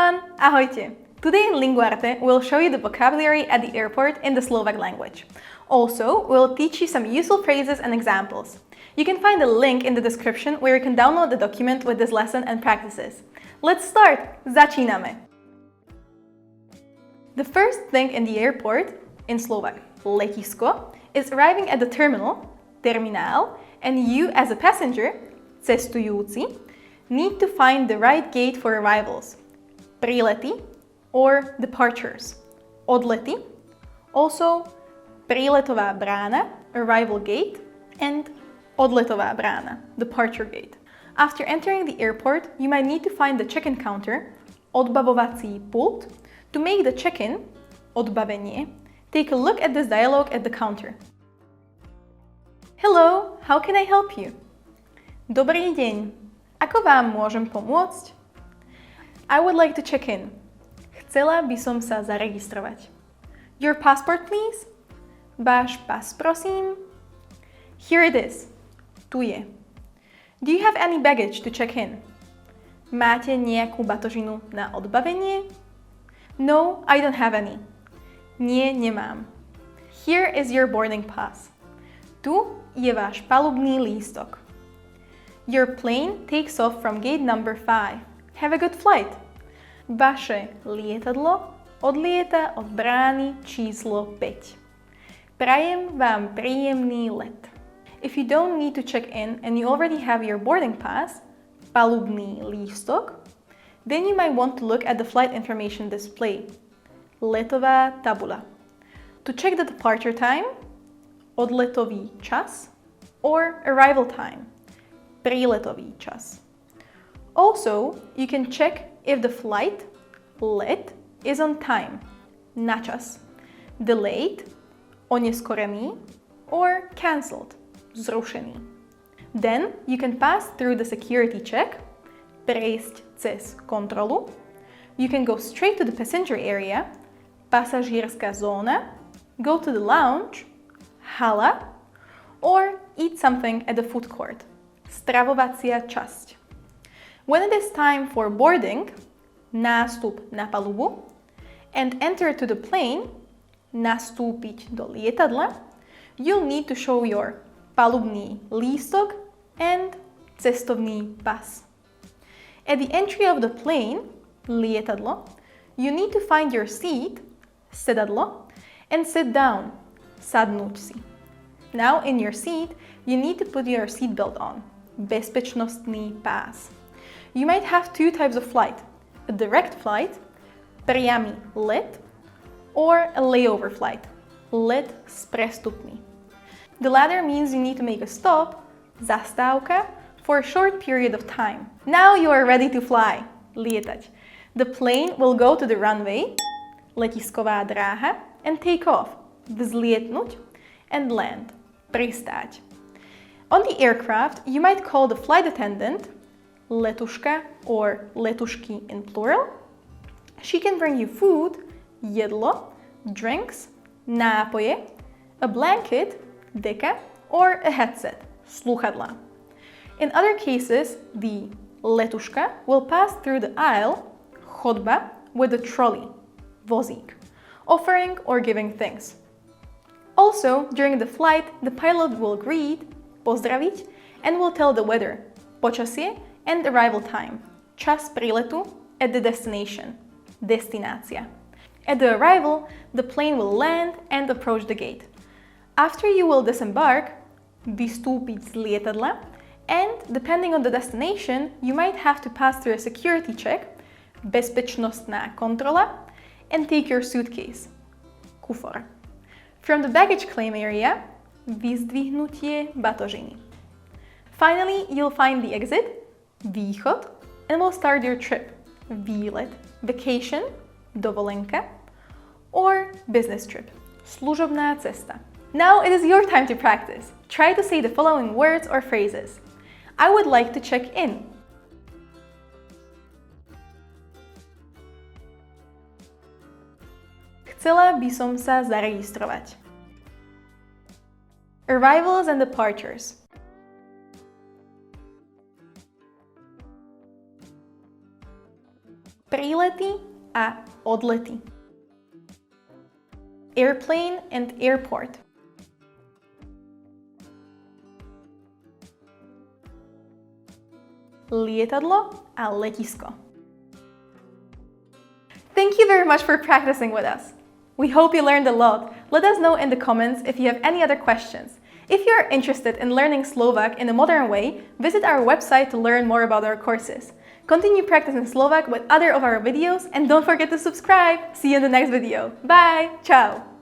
everyone! Ahojte! Today in Linguarte, we'll show you the vocabulary at the airport in the Slovak language. Also, we'll teach you some useful phrases and examples. You can find a link in the description where you can download the document with this lesson and practices. Let's start! Začíname! The first thing in the airport, in Slovak, letisko, is arriving at the terminal, terminál, and you as a passenger, cestujúci, need to find the right gate for arrivals, prílety or departures, odlety, also príletová brána, arrival gate, and odletová brána, departure gate. After entering the airport, you might need to find the check-in counter, odbavovací pult. To make the check-in, odbavenie, take a look at this dialogue at the counter. Hello, how can I help you? Dobrý deň. Ako vám môžem pomôcť? I would like to check in. Chcela by som sa zaregistrovať. Your passport, please? Váš pas, prosím? Here it is. Tu je. Do you have any baggage to check in? Máte nejakú batožinu na odbavenie? No, I don't have any. Nie, nemám. Here is your boarding pass. Tu je váš palubný lístok. Your plane takes off from gate number 5. Have a good flight. Vaše lietadlo odlieta od brány číslo 5. Prajem vám príjemný let. If you don't need to check in and you already have your boarding pass, palubný lístok, then you might want to look at the flight information display, letová tabula. To check the departure time, odletový čas, or arrival time, príletový čas. Also, you can check if the flight, let, is on time, na čas, delayed, oneskorený, or cancelled, zrušený. Then you can pass through the security check, prejsť cez kontrolu. You can go straight to the passenger area, pasažierská zóna, go to the lounge, hala, or eat something at the food court, stravovacia časť. When it is time for boarding, nástup na palubu, and enter to the plane, nastúpiť do lietadla, you'll need to show your palubný lístok and cestovný pas. At the entry of the plane, lietadlo, you need to find your seat, sedadlo, and sit down, sadnúť si. Now in your seat, you need to put your seatbelt on, bezpečnostný pás. You might have two types of flight, a direct flight, priamy let, or a layover flight, let s prestupmi. The latter means you need to make a stop, zastávka, for a short period of time. Now you are ready to fly, lietať. The plane will go to the runway, letisková dráha, and take off, vzlietnúť, and land, pristáť. On the aircraft, you might call the flight attendant, letuška or letušky in plural. She can bring you food, jedlo, drinks, nápoje, a blanket, deka, or a headset, slúchadlá. In other cases, the letuška will pass through the aisle, chodba, with a trolley, vozík, offering or giving things. Also, during the flight, the pilot will greet, pozdraviť, and will tell the weather, počasie, and arrival time, čas príletu, at the destination, destinácia. At the arrival, the plane will land and approach the gate. After you will disembark, vystúpiť z lietadla, and depending on the destination, you might have to pass through a security check, bezpečnostná kontrola, and take your suitcase, kufor. From the baggage claim area, vyzdvihnutie batožiny. Finally, you'll find the exit, východ, and will start your trip, výlet, vacation, dovolenka, or business trip, služobná cesta. Now it is your time to practice. Try to say the following words or phrases. I would like to check in. Chcela by som sa zaregistrovať. Arrivals and departures. prílety a odlety. Airplane and airport. Lietadlo a letisko. Thank you very much for practicing with us. We hope you learned a lot. Let us know in the comments if you have any other questions. If you are interested in learning Slovak in a modern way, visit our website to learn more about our courses. Continue practicing Slovak with other of our videos and don't forget to subscribe. See you in the next video. Bye! Ciao!